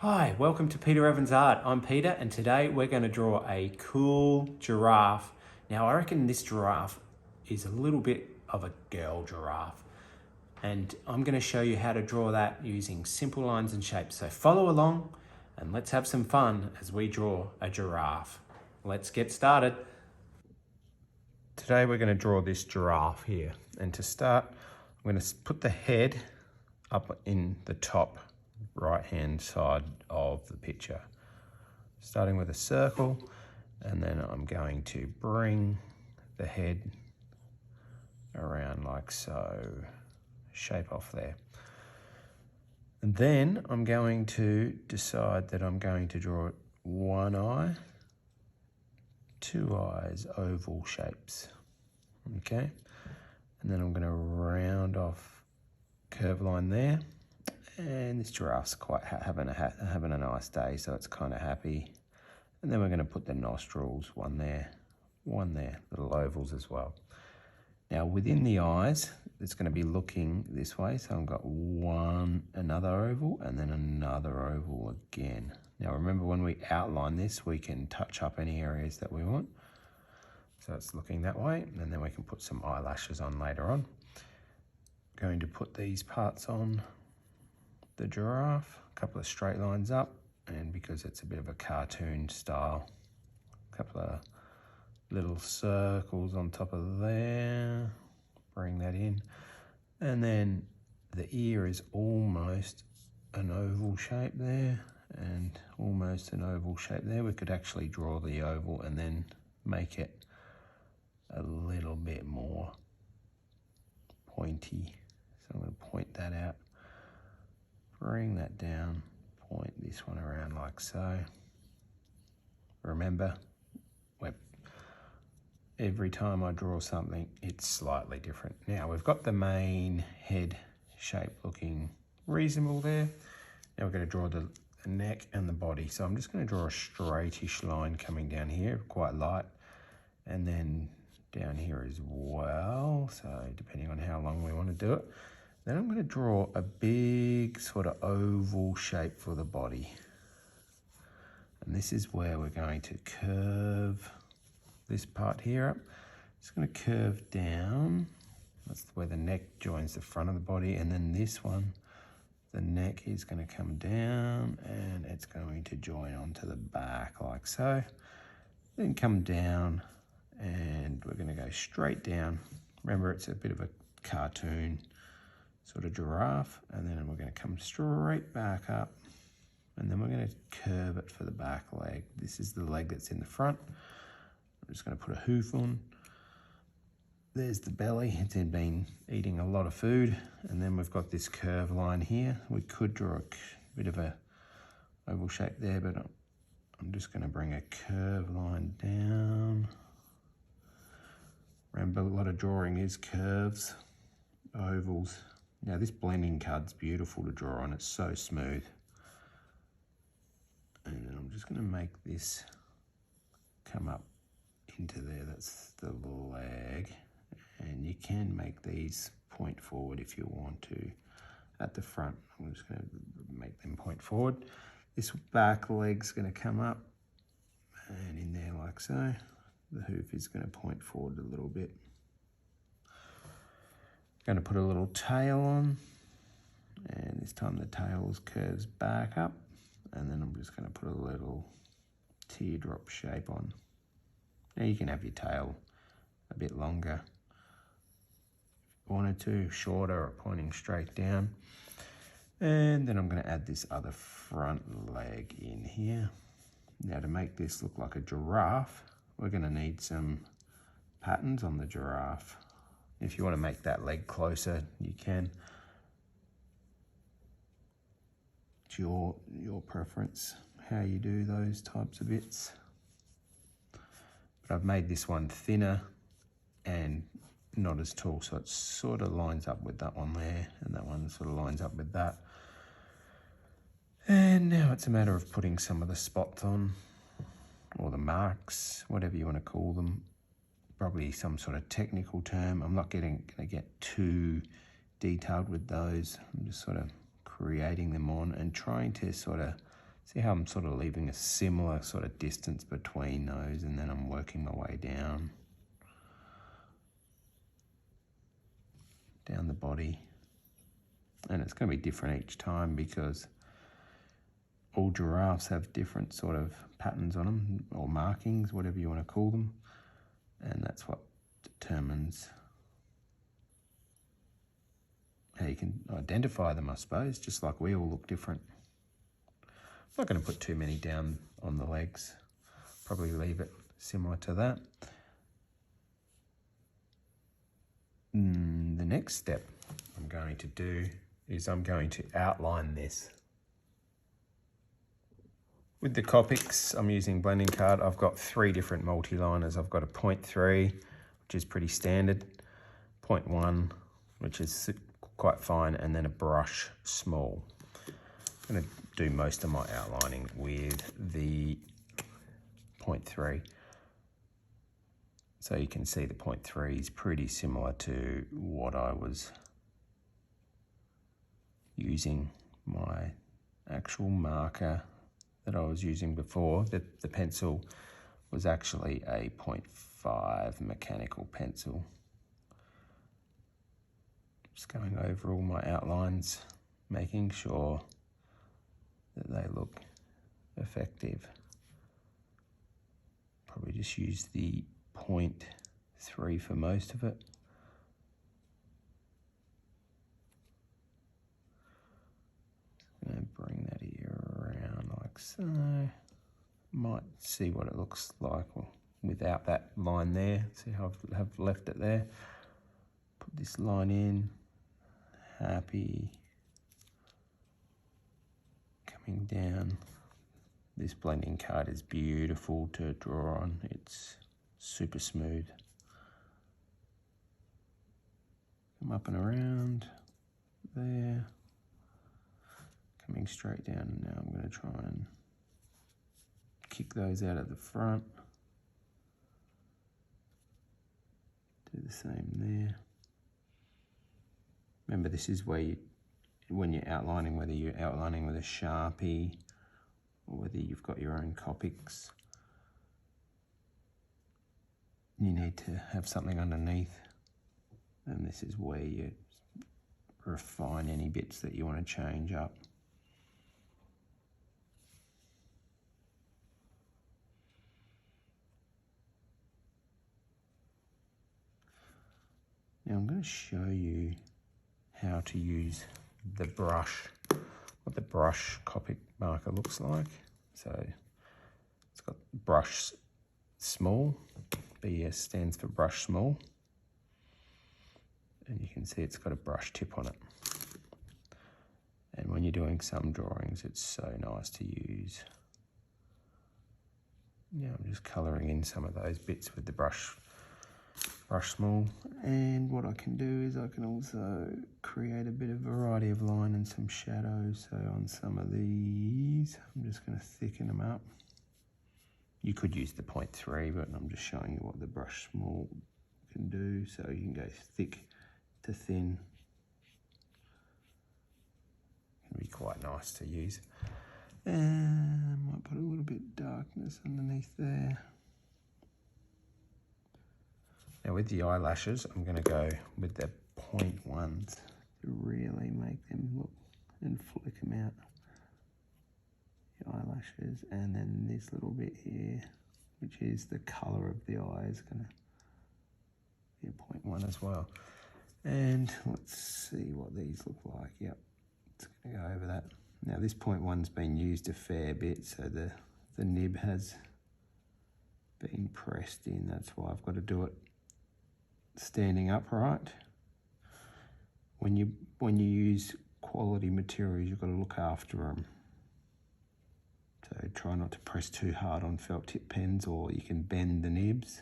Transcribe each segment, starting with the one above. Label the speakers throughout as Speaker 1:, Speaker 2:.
Speaker 1: Hi, welcome to Peter Evans Art. I'm Peter and today we're going to draw a cool giraffe. Now I reckon this giraffe is a little bit of a girl giraffe and I'm going to show you how to draw that using simple lines and shapes. So follow along and let's have some fun as we draw a giraffe. Let's get started. Today we're going to draw this giraffe here, and to start I'm going to put the head up in the top right hand side of the picture, starting with a circle, and then I'm going to bring the head around like so, shape off there. And then I'm going to decide that I'm going to draw one eye, two eyes, oval shapes, okay? And then I'm going to round off curve line there. And this giraffe's quite having a nice day, so it's kind of happy. And then we're going to put the nostrils, one there, little ovals as well. Now within the eyes, it's going to be looking this way. So I've got another oval, and then another oval again. Now remember, when we outline this, we can touch up any areas that we want. So it's looking that way, and then we can put some eyelashes on later on. I'm going to put these parts on the giraffe, a couple of straight lines up, and because it's a bit of a cartoon style, a couple of little circles on top of there, bring that in, and then the ear is almost an oval shape there, and almost an oval shape there. We could actually draw the oval and then make it a little bit more pointy, so I'm going to point that out. Bring that down, point this one around like so. Remember, every time I draw something, it's slightly different. Now we've got the main head shape looking reasonable there. Now we're going to draw the neck and the body. So I'm just going to draw a straightish line coming down here, quite light, and then down here as well. So depending on how long we want to do it. Then I'm going to draw a big sort of oval shape for the body. And this is where we're going to curve this part here up. It's going to curve down. That's where the neck joins the front of the body. And then this one, the neck is going to come down and it's going to join onto the back like so. Then come down and we're going to go straight down. Remember, it's a bit of a cartoon sort of giraffe, and then we're going to come straight back up, and then we're going to curve it for the back leg. This is the leg that's in the front. I'm just going to put a hoof on. There's the belly. It's been eating a lot of food, and then we've got this curve line here. We could draw a bit of a oval shape there, but I'm just going to bring a curve line down. Remember, a lot of drawing is curves, ovals. Now this blending card's beautiful to draw on, it's so smooth. And then I'm just going to make this come up into there, that's the leg. And you can make these point forward if you want to at the front. I'm just going to make them point forward. This back leg's going to come up and in there like so. The hoof is going to point forward a little bit. Going to put a little tail on, and this time the tail curves back up, and then I'm just going to put a little teardrop shape on. Now you can have your tail a bit longer if you wanted to, shorter or pointing straight down. And then I'm going to add this other front leg in here. Now to make this look like a giraffe, we're going to need some patterns on the giraffe. If you want to make that leg closer, you can. It's your preference how you do those types of bits. But I've made this one thinner and not as tall, so it sort of lines up with that one there, and that one sort of lines up with that. And now it's a matter of putting some of the spots on, or the marks, whatever you want to call them. Probably some sort of technical term. I'm not going to get too detailed with those. I'm just sort of creating them on and trying to sort of See how I'm sort of leaving a similar sort of distance between those, and then I'm working my way down the body. And it's going to be different each time because all giraffes have different sort of patterns on them, or markings, whatever you want to call them. And that's what determines how you can identify them, I suppose, just like we all look different. I'm not going to put too many down on the legs. Probably leave it similar to that. The next step I'm going to do is I'm going to outline this. With the Copics, I'm using blending card. I've got 3 different multiliners. I've got a 0.3, which is pretty standard, 0.1, which is quite fine, and then a brush small. I'm going to do most of my outlining with the 0.3. So you can see the 0.3 is pretty similar to what I was using, my actual marker that I was using before. The pencil was actually a 0.5 mechanical pencil. Just going over all my outlines, making sure that they look effective. Probably just use the 0.3 for most of it. And bring that here around like so. Might see what it looks like without that line there. See how I have left it there. Put this line in. Happy. Coming down. This blending card is beautiful to draw on. It's super smooth. Come up and around there. Coming straight down, and now I'm going to try and kick those out at the front. Do the same there. Remember, this is where when you're outlining, whether you're outlining with a Sharpie or whether you've got your own Copics, you need to have something underneath, and this is where you refine any bits that you want to change up. Now I'm going to show you how to use the brush, what the brush Copic marker looks like. So it's got brush small, BS stands for brush small. And you can see it's got a brush tip on it. And when you're doing some drawings, it's so nice to use. Now I'm just colouring in some of those bits with the brush small, and what I can do is I can also create a bit of variety of line and some shadows. So on some of these, I'm just going to thicken them up. You could use the 0.3, but I'm just showing you what the brush small can do. So you can go thick to thin. Can be quite nice to use. And might put a little bit of darkness underneath there. Now with the eyelashes, I'm going to go with the 0.1s to really make them look and flick them out. The eyelashes, and then this little bit here, which is the colour of the eye, is going to be a 0.1 as well. And let's see what these look like. Yep, it's going to go over that. Now this 0.1's been used a fair bit, so the nib has been pressed in. That's why I've got to do it standing upright. When you use quality materials, you've got to look after them. So try not to press too hard on felt tip pens, or you can bend the nibs,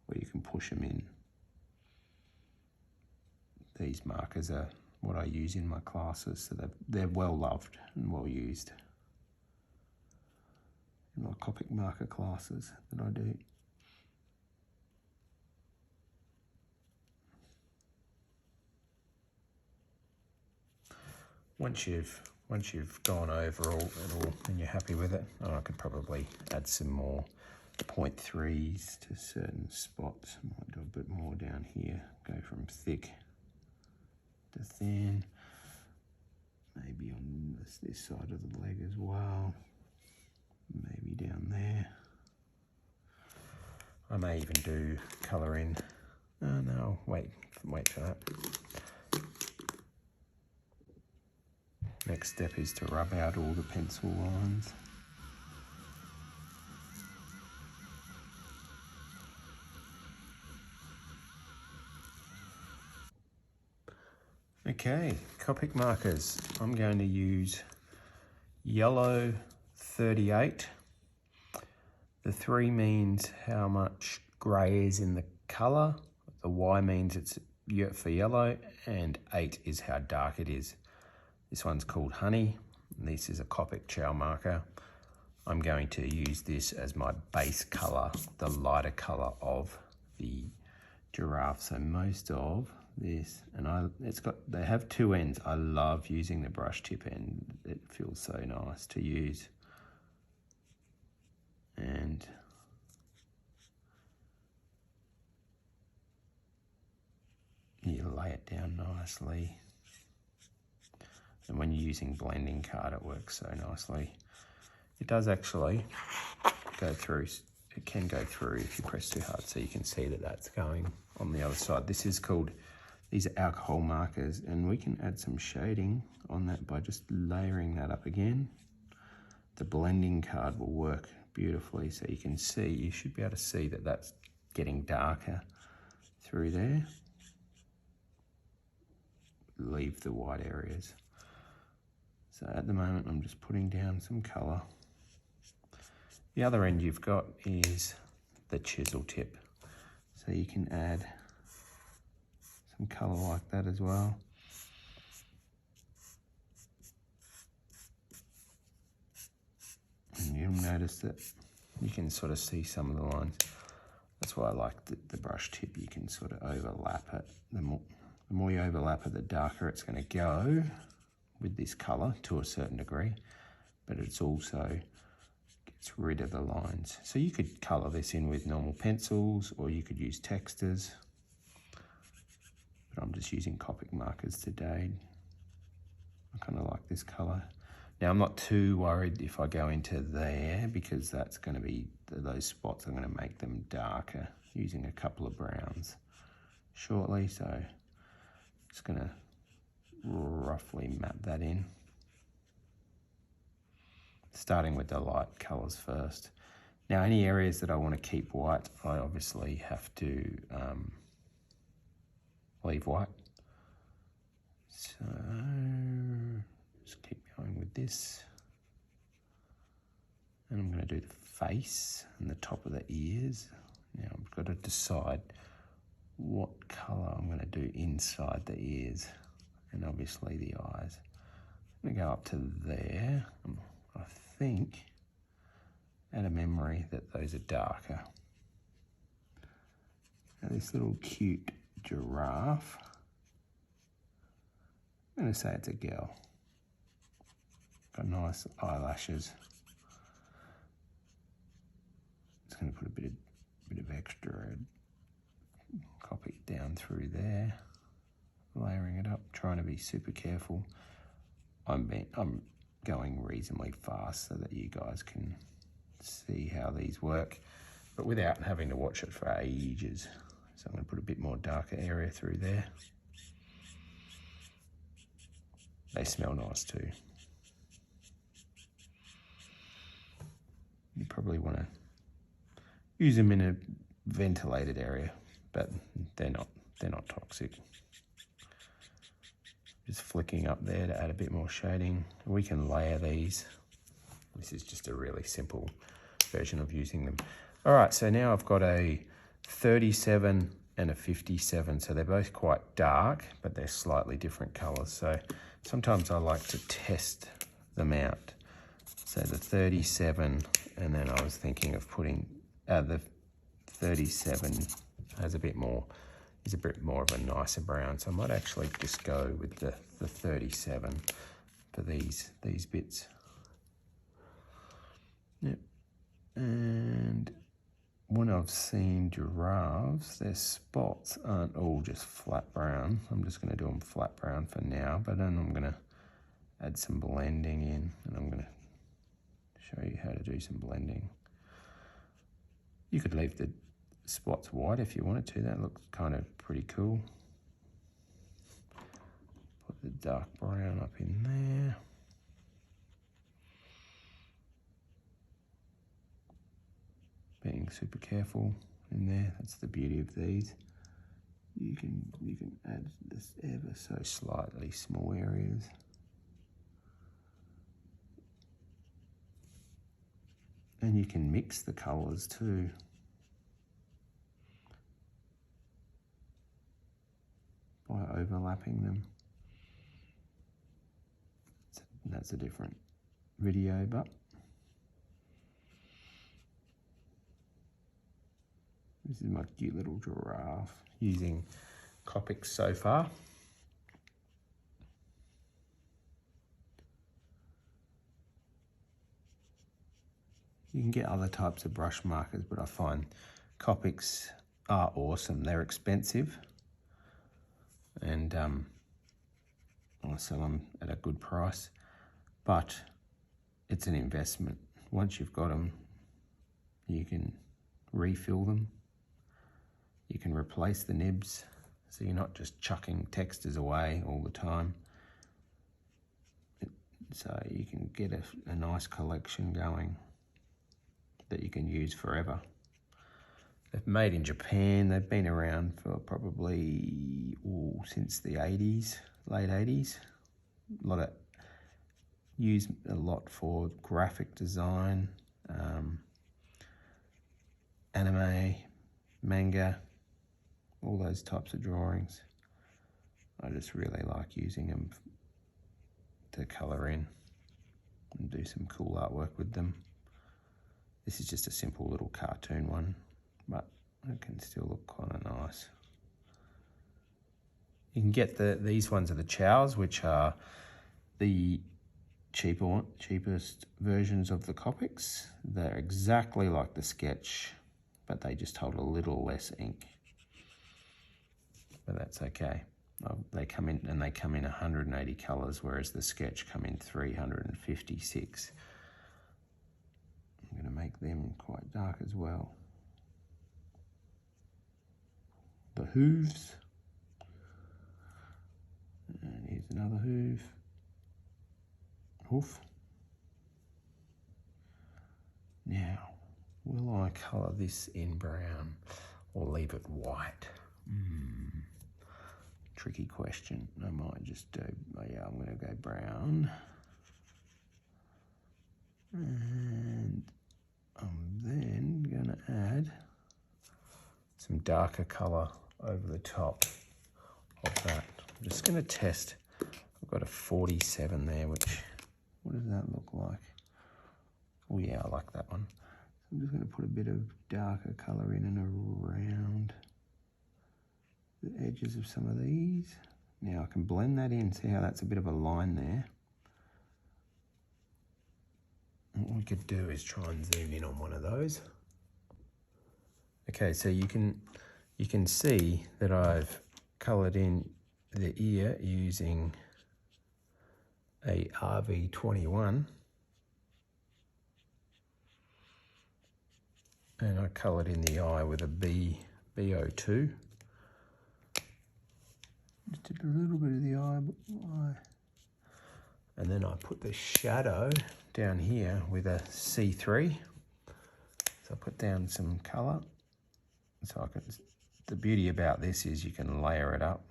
Speaker 1: or you can push them in. These markers are what I use in my classes, so they're well loved and well used in my Copic marker classes that I do. Once you've once you've gone over it all and you're happy with it, I could probably add some more 0.3s to certain spots. I might do a bit more down here, go from thick to thin, maybe on this side of the leg as well, maybe down there. I may even do colour in. Oh no, wait for that. Next step is to rub out all the pencil lines. Okay, Copic markers. I'm going to use yellow 38. The 3 means how much grey is in the colour. The Y means it's for yellow, and 8 is how dark it is. This one's called Honey. And this is a Copic Ciao marker. I'm going to use this as my base colour, the lighter colour of the giraffe. So most of this, and they have 2 ends. I love using the brush tip end. It feels so nice to use. And you lay it down nicely. And when you're using blending card, it works so nicely. It does actually go through. It can go through if you press too hard, so you can see that that's going on the other side. These are alcohol markers, and we can add some shading on that by just layering that up again. The blending card will work beautifully, so you can see, you should be able to see that that's getting darker through there. Leave the white areas. So at the moment, I'm just putting down some colour. The other end you've got is the chisel tip. So you can add some colour like that as well. And you'll notice that you can sort of see some of the lines. That's why I like the brush tip. You can sort of overlap it. The more you overlap it, the darker it's going to go with this colour to a certain degree, but it's also gets rid of the lines. So you could colour this in with normal pencils, or you could use textures, but I'm just using Copic markers today. I kind of like this colour. Now I'm not too worried if I go into there, because that's going to be, those spots I'm going to make them darker using a couple of browns shortly. So just going to roughly map that in, starting with the light colours first. Now any areas that I want to keep white, I obviously have to leave white. So just keep going with this, and I'm going to do the face and the top of the ears. Now I've got to decide what colour I'm going to do inside the ears, and obviously the eyes. I'm going to go up to there. I think, out of memory, that those are darker. Now this little cute giraffe, I'm going to say it's a girl. Got nice eyelashes. Just going to put a bit of extra Copic down through there, layering it up, trying to be super careful. I'm going reasonably fast so that you guys can see how these work, but without having to watch it for ages. So I'm going to put a bit more darker area through there. They smell nice too. You probably want to use them in a ventilated area, but they're not toxic. Just flicking up there to add a bit more shading. We can layer these. This is just a really simple version of using them. All right, so now I've got a 37 and a 57. So they're both quite dark, but they're slightly different colors. So sometimes I like to test them out. So the 37, and then I was thinking of putting the 37 has is a bit more of a nicer brown. So I might actually just go with the 37 for for these bits. Yep. And when I've seen giraffes, their spots aren't all just flat brown. I'm just going to do them flat brown for now, but then I'm going to add some blending in, and I'm going to show you how to do some blending. You could leave the spots white if you wanted to. That looks kind of pretty cool. Put the dark brown up in there. Being super careful in there. That's the beauty of these. You can add this ever so slightly small areas. And you can mix the colours too. By overlapping them. That's a different video, but this is my cute little giraffe using Copic so far. You can get other types of brush markers, but I find Copics are awesome. They're expensive, and I sell them at a good price, but it's an investment. Once you've got them, you can refill them. You can replace the nibs, so you're not just chucking textures away all the time. So you can get a nice collection going that you can use forever. They're made in Japan. They've been around for probably since the 80s, late 80s. Used a lot for graphic design, anime, manga, all those types of drawings. I just really like using them to colour in and do some cool artwork with them. This is just a simple little cartoon one, but it can still look kind of nice. You can get these ones are the Chows, which are the cheapest versions of the Copics. They're exactly like the Sketch, but they just hold a little less ink. But that's okay. They come in 180 colours, whereas the Sketch come in 356. I'm going to make them quite dark as well. The hooves. And here's another hoof. Hoof. Now, will I colour this in brown or leave it white? Tricky question. I might just do, yeah, I'm going to go brown. And I'm then going to add some darker colour over the top of that. I'm just going to test. I've got a 47 there, which, what does that look like? Oh yeah, I like that one. So I'm just going to put a bit of darker colour in and around the edges of some of these. Now I can blend that in. See how that's a bit of a line there? What we could do is try and zoom in on one of those. Okay, so you can see that I've coloured in the ear using a RV21, and I coloured in the eye with a B02. Just did a little bit of the eye. And then I put the shadow down here with a C3. So I put down some colour. So the beauty about this is you can layer it up.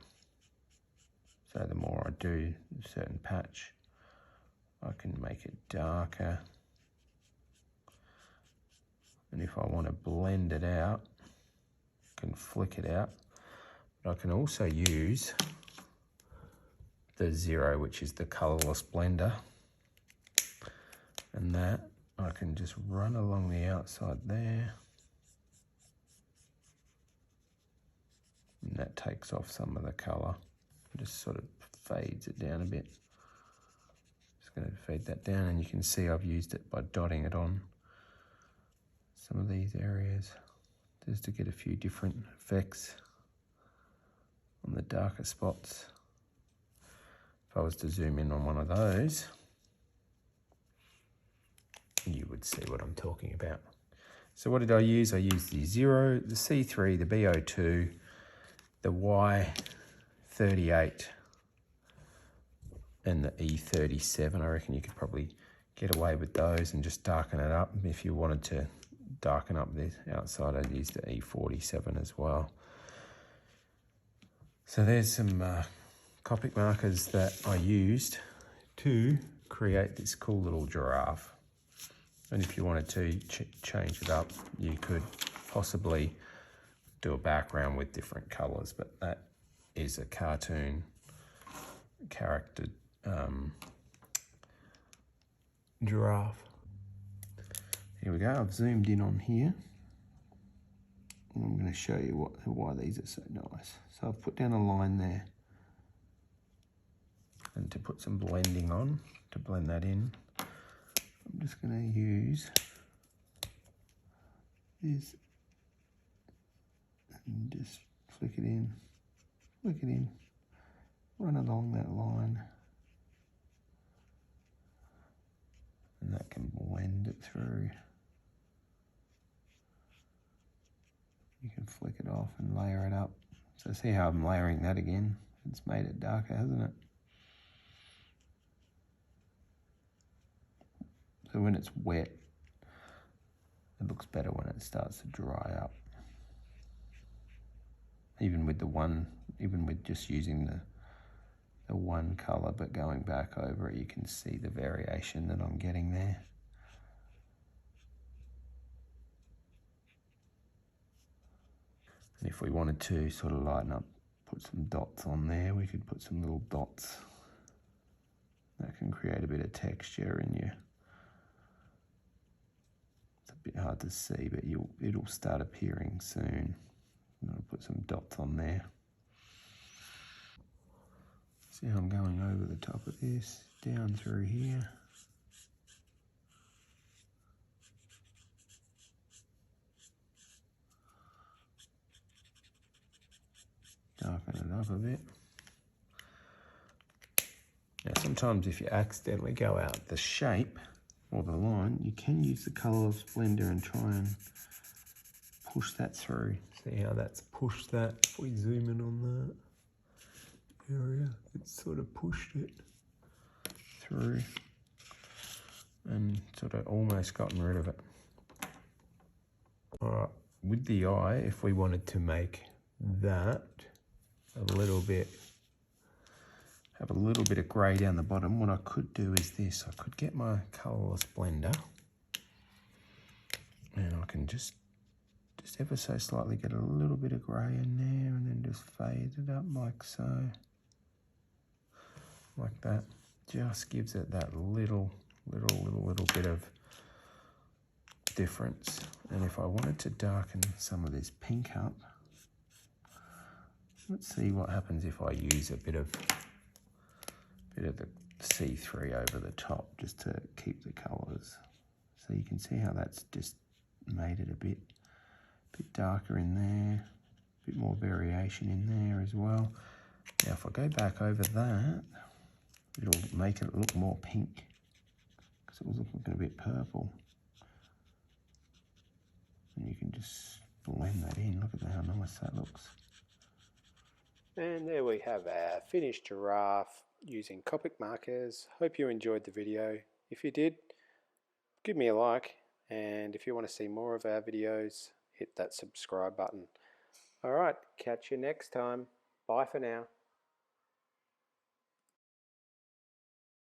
Speaker 1: So the more I do a certain patch, I can make it darker. And if I want to blend it out, I can flick it out. But I can also use the 0, which is the colourless blender. And that I can just run along the outside there. And that takes off some of the colour. Just sort of fades it down a bit. going to feed that down, and you can see I've used it by dotting it on some of these areas just to get a few different effects on the darker spots. If I was to zoom in on one of those, you would see what I'm talking about. So what did I use? I used the 0, the C3, the B02, the Y38, and the E37. I reckon you could probably get away with those and just darken it up. If you wanted to darken up the outside, I'd use the E47 as well. So there's some Copic markers that I used to create this cool little giraffe. And if you wanted to change it up, you could possibly do a background with different colours, but that is a cartoon character giraffe. Here we go, I've zoomed in on here. And I'm going to show you why these are so nice. So I've put down a line there. And to put some blending on, to blend that in, I'm just going to use this and just flick it in, run along that line, and that can blend it through. You can flick it off and layer it up. So see how I'm layering that again? It's made it darker, hasn't it? So when it's wet, it looks better when it starts to dry up. Even with just using the one colour, but going back over it, you can see the variation that I'm getting there. And if we wanted to sort of lighten up, put some dots on there, we could put some little dots. That can create a bit of texture in you. It's a bit hard to see, but it'll start appearing soon. I'll put some dots on there. See how I'm going over the top of this, down through here. Darken it up a bit. Now sometimes if you accidentally go out the shape or the line, you can use the colours blender and try and push that through. See how that's pushed that? If we zoom in on that area, it's sort of pushed it through and sort of almost gotten rid of it. All right, with the eye, if we wanted to make that a little bit, have a little bit of grey down the bottom, what I could do is this. I could get my colourless blender and I can just ever so slightly get a little bit of grey in there and then just fade it up like so. Like that. Just gives it that little bit of difference. And if I wanted to darken some of this pink up, let's see what happens if I use a bit of the C3 over the top just to keep the colours. So you can see how that's just made it a bit darker in there, a bit more variation in there as well. Now if I go back over that, it'll make it look more pink because it was looking a bit purple. And you can just blend that in. Look at how nice that looks. And there we have our finished giraffe using Copic markers. Hope you enjoyed the video. If you did, give me a like, and if you want to see more of our videos, hit that subscribe button. Alright, catch you next time. Bye for now.